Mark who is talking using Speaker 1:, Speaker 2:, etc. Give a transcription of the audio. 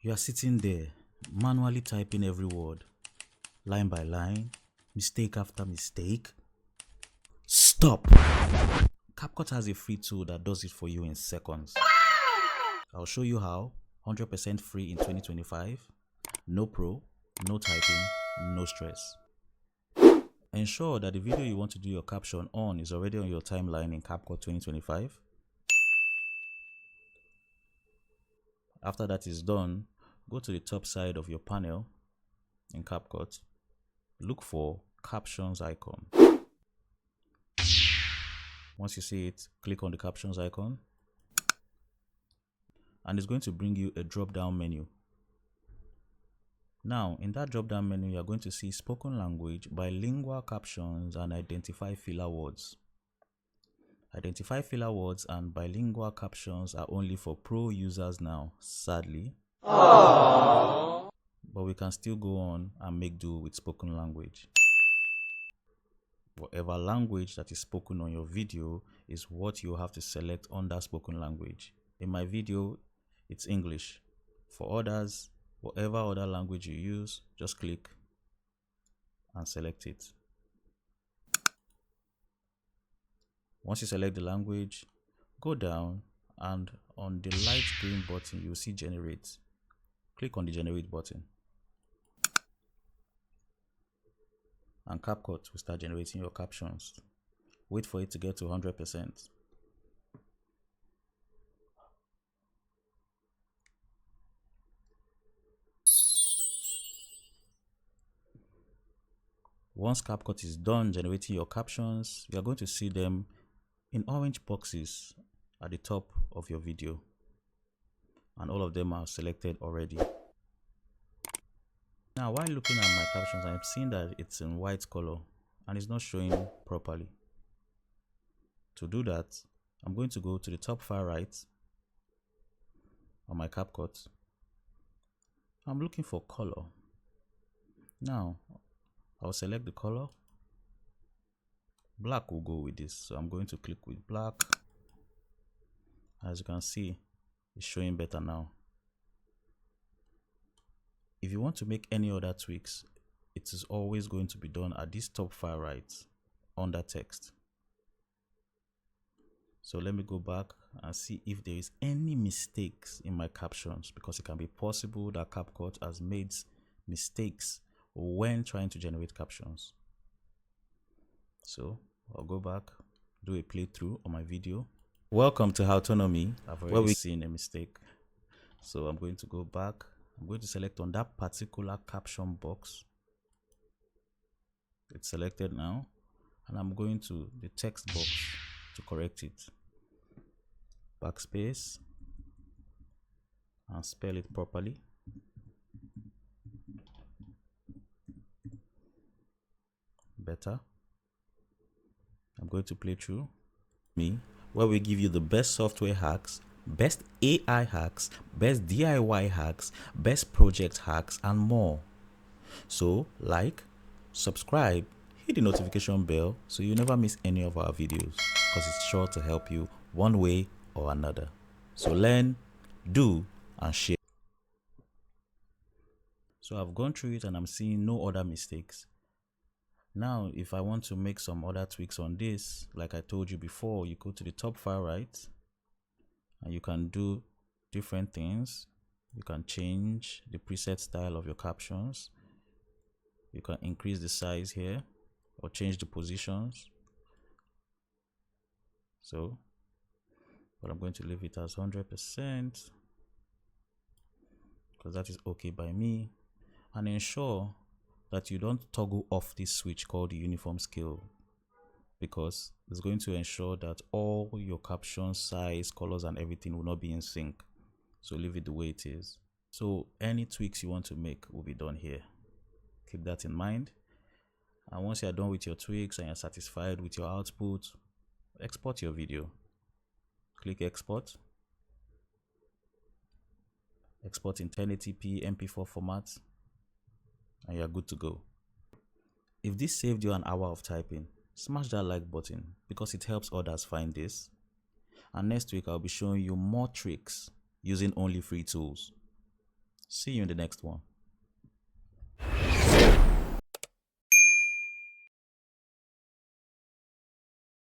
Speaker 1: You are sitting there, manually typing every word, line by line, mistake after mistake. Stop! Capcut has a free tool that does it for you in seconds. I'll show you how, 100% free in 2025. No pro, no typing, no stress. Ensure that the video you want to do your caption on is already on your timeline in Capcut 2025. After that is done, go to the top side of your panel in Capcut. Look for captions icon. Once you see it, click on the captions icon and it's going to bring you a drop down menu. Now, in that drop down menu, you are going to see spoken language, bilingual captions, and identify filler words. Identify filler words and bilingual captions are only for pro users now, sadly. Aww. But we can still go on and make do with spoken language. Whatever language that is spoken on your video is what you have to select under spoken language. In my video, it's English. For others, whatever other language you use, just click and select it. Once you select the language, go down and on the light green button, you'll see generate. Click on the generate button. And Capcut will start generating your captions. Wait for it to get to 100%. Once Capcut is done generating your captions, you are going to see them in orange boxes at the top of your video. And all of them are selected already. Now, while looking at my captions, I'm seeing that it's in white color and it's not showing properly. To do that, I'm going to go to the top far right on my Capcut. I'm looking for color. Now, I'll select the color. Black will go with this, so I'm going to click with black. As you can see, it's showing better now. If you want to make any other tweaks, it is always going to be done at this top far right under text. So let me go back and see if there is any mistakes in my captions, because it can be possible that Capcut has made mistakes when trying to generate captions. So I'll go back, do a playthrough on my video. Welcome to Howtonomy. I've already seen a mistake. So I'm going to go back. I'm going to select on that particular caption box. It's selected now. And I'm going to the text box to correct it. Backspace. And spell it properly. Better. I'm going to play through me, where we give you the best software hacks, best AI hacks, best DIY hacks, best project hacks, and more. So like, subscribe, hit the notification bell so you never miss any of our videos, because it's sure to help you one way or another. So learn, do, and share. So I've gone through it and I'm seeing no other mistakes. Now, if I want to make some other tweaks on this, like I told you before, you go to the top far right and you can do different things. You can change the preset style of your captions. You can increase the size here or change the positions. So, but I'm going to leave it as 100% because that is okay by me. And ensure that you don't toggle off this switch called the uniform scale, because it's going to ensure that all your caption size, colors, and everything will not be in sync. So leave it the way it is. So any tweaks you want to make will be done here. Keep that in mind. And once you're done with your tweaks and you're satisfied with your output, export your video. Click export. Export in 1080p MP4 format. And you're good to go. If this saved you an hour of typing, smash that like button because it helps others find this. And next week I'll be showing you more tricks using only free tools. See you in the next one.